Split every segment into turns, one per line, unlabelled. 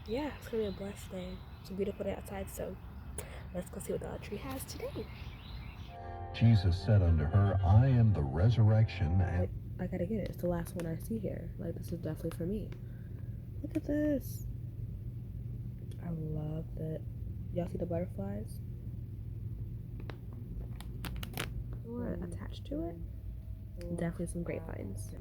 yeah, it's gonna be a blessed day. It's a beautiful day outside, so let's go see what Dollar Tree has today.
Jesus said unto her, I am the resurrection and...
I gotta get it. It's the last one I see here. Like, this is definitely for me. Look at this. I love that. Y'all see the butterflies? Or attached to it? Definitely some great finds.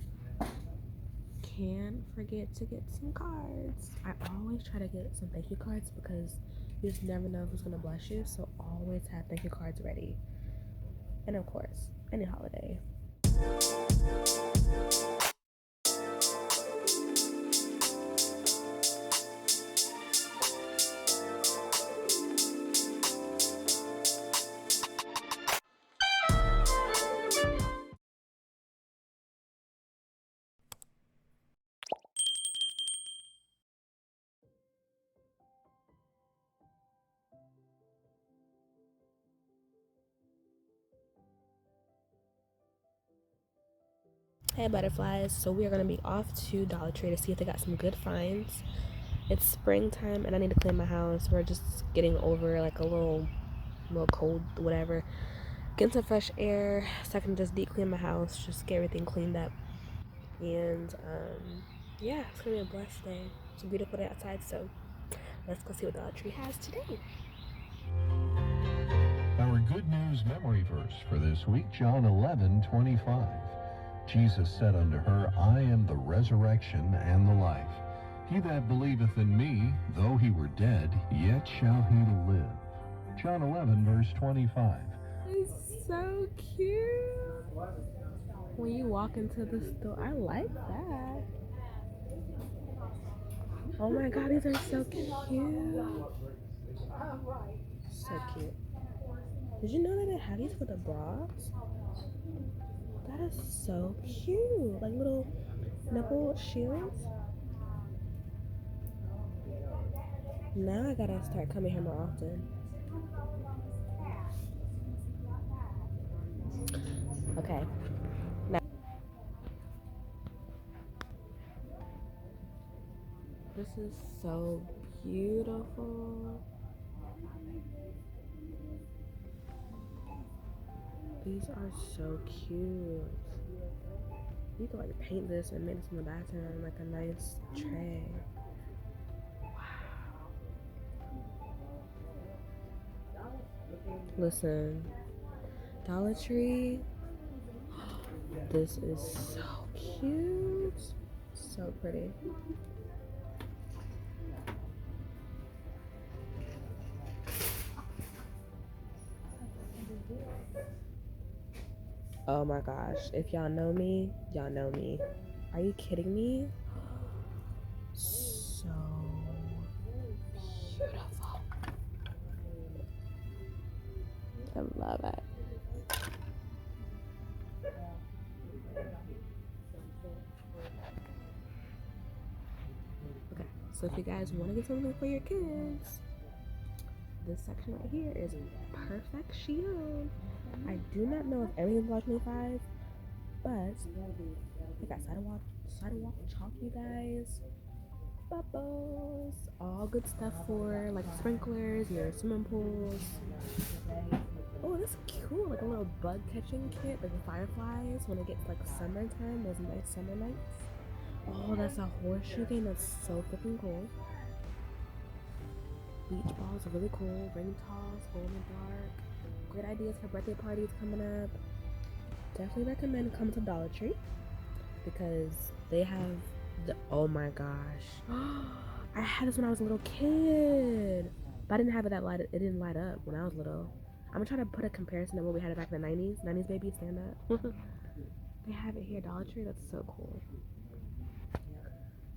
Can't forget to get some cards. I always try to get some thank you cards because you just never know who's gonna bless you, so always have thank you cards ready. And of course, any holiday. Hey butterflies, so we are going to be off to Dollar Tree to see if they got some good finds. It's springtime and I need to clean my house. We're just getting over like a little cold, whatever. Getting some fresh air so I can just deep clean my house, just get everything cleaned up. And yeah, it's going to be a blessed day. It's a beautiful day outside, so let's go see what Dollar Tree has today.
Our good news memory verse for this week, John 11:25. Jesus said unto her, I am the resurrection and the life. He that believeth in me, though he were dead, yet shall he live. John 11, verse 25.
It's so cute. When you walk into the store, I like that. Oh my god, these are so cute. So cute. Did you know that they have these for the bras? That is so cute. Like little nipple shields. Now I gotta start coming here more often. Okay. Now this is so beautiful. These are so cute. You could like paint this and make this in the bathroom like a nice tray. Wow. Listen, Dollar Tree. This is so cute. So pretty. Oh my gosh. If y'all know me, y'all know me. Are you kidding me? So beautiful. I love it. Okay, so if you guys want to get something for your kids, this section right here is perfection. I do not know if everything's $1.25, but we got sidewalk chalk, you guys. Bubbles, all good stuff for like sprinklers, your swimming pools. Oh, this is cool, like a little bug catching kit, like the fireflies when it gets like summertime, those nice summer nights. Oh, that's a horseshoe game. That's so freaking cool. Beach balls are really cool. Ring toss, glow in the dark. Great ideas for birthday parties coming up. Definitely recommend coming to Dollar Tree because they have the, oh my gosh. I had this when I was a little kid, but I didn't have it that light. It didn't light up when I was little. I'm gonna try to put a comparison of what we had back in the 90s. 90s baby, stand up. They have it here, Dollar Tree. That's so cool.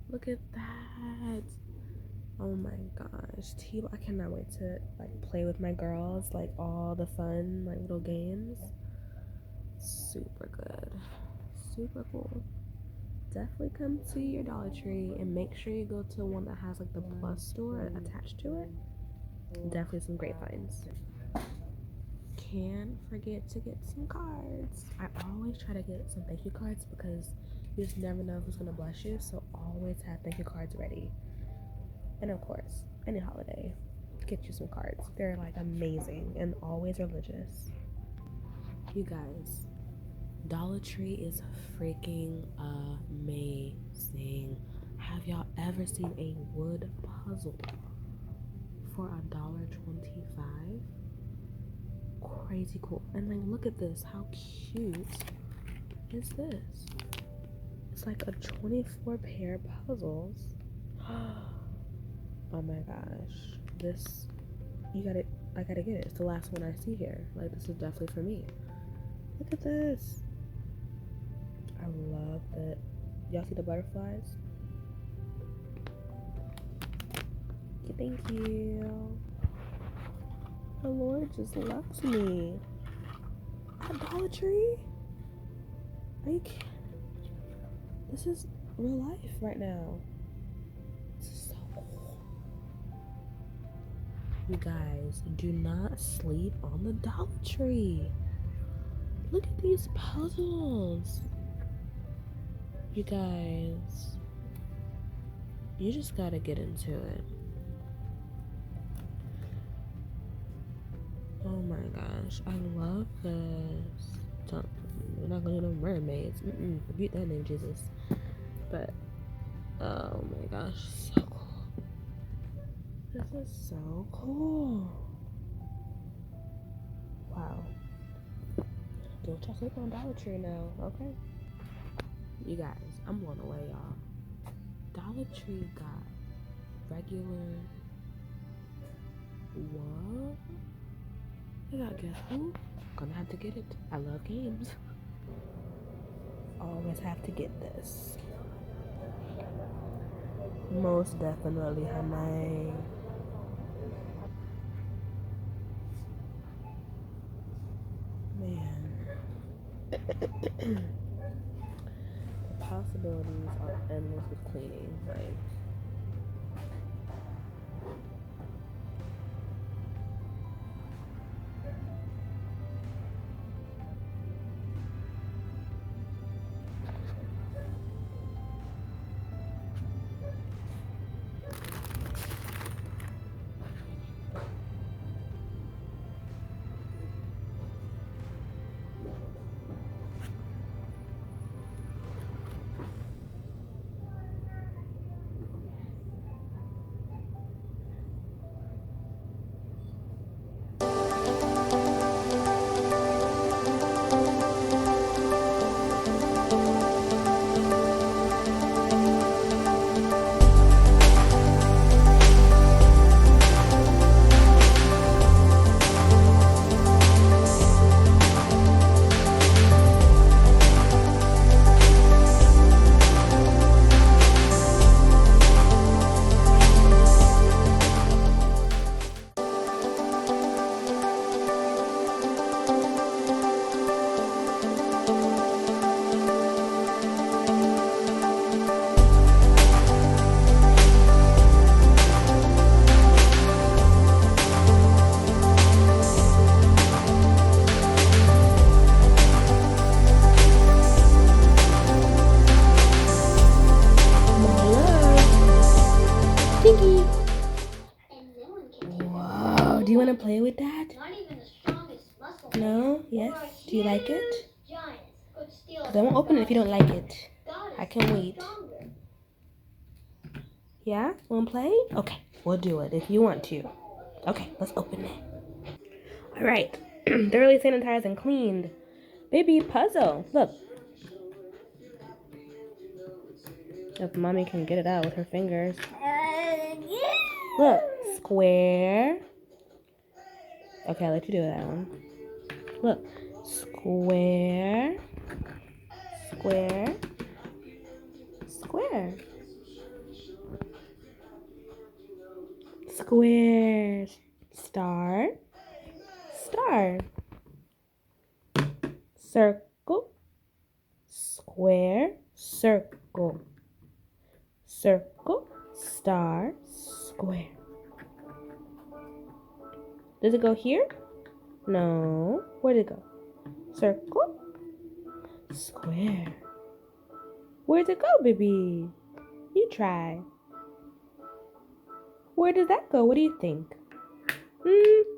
Look at that. Oh my gosh, I cannot wait to like play with my girls, like all the fun like little games. Super good, super cool. Definitely come to your Dollar Tree and make sure you go to one that has like the plus store attached to it. Definitely some great finds. Can't forget to get some cards. I always try to get some thank you cards because you just never know who's gonna bless you, so always have thank you cards ready. And of course, any holiday, get you some cards. They're like amazing and always religious. You guys, Dollar Tree is freaking amazing. Have y'all ever seen a wood puzzle for $1.25? Crazy cool. And like, look at this. How cute is this? It's like a 24 pair puzzles. Oh my gosh. This, I gotta get it. It's the last one I see here. Like, this is definitely for me. Look at this. I love that. Y'all see the butterflies? Thank you. The Lord just loves me. At Dollar Tree? Are you kidding? This is real life right now. This is so cool. You guys, do not sleep on the Dollar Tree. Look at these puzzles. You guys, you just gotta get into it. Oh my gosh, I love this. We're not gonna do no mermaids. Rebuke that name, Jesus. But, oh my gosh, so cool. This is so cool. Wow. Don't y'all sleep on Dollar Tree now, okay? You guys, I'm blown away, y'all. Dollar Tree got regular. What? They got Guess Who? Gonna have to get it. I love games. Always have to get this. Most definitely, honey. Man. The possibilities are endless with cleaning. Like, whoa, do you want to play with that? No? Yes? Do you like it? Because I won't open it if you don't like it. I can wait. Yeah? Want to play? Okay, we'll do it if you want to. Okay, let's open it. Alright, thoroughly sanitized and cleaned. Baby puzzle. Look. If mommy can get it out with her fingers. Look, square. Okay, I'll let you do that one. Look, square, square, square, square, star, star, circle, square, circle, circle, star, square. Does it go here? No. Where'd it go? Circle, square. Where'd it go, baby? You try. Where does that go? What do you think?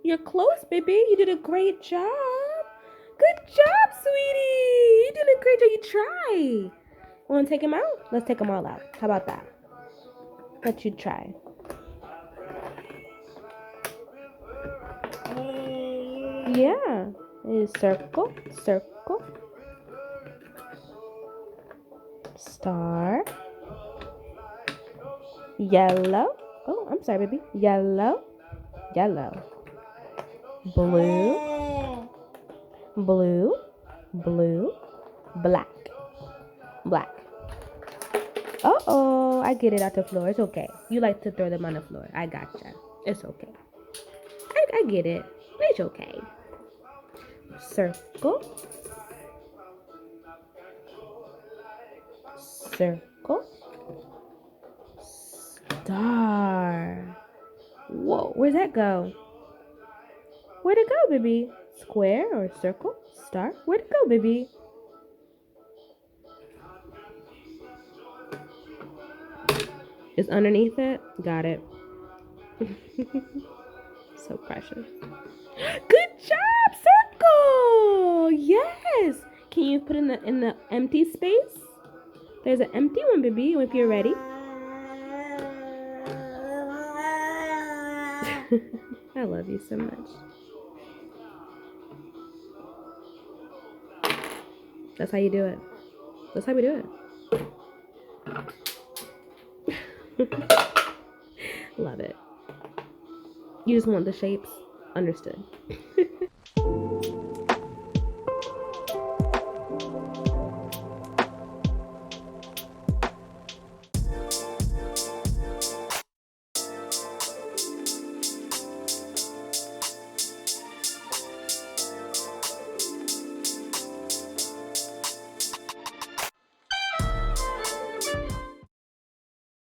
You're close, baby. You did a great job. Good job, sweetie. You did a great job. You try. Want to take them out? Let's take them all out. How about that? Let you try. Yeah. Circle, circle. Star. Yellow. Oh, I'm sorry, baby. Yellow. Yellow. Blue. Blue. Blue. Black. Black. Uh-oh. I get it out the floor. It's okay. You like to throw them on the floor. I gotcha. It's okay. I get it. It's okay. Circle. Circle. Star. Whoa, where'd that go? Where'd it go, baby? Square or circle? Star? Where'd it go, baby? It's underneath it? Got it. So precious. Good job, circle! Yes! Can you put in the empty space? There's an empty one, baby, if you're ready. I love you so much. That's how you do it. That's how we do it. Love it. You just want the shapes. Understood.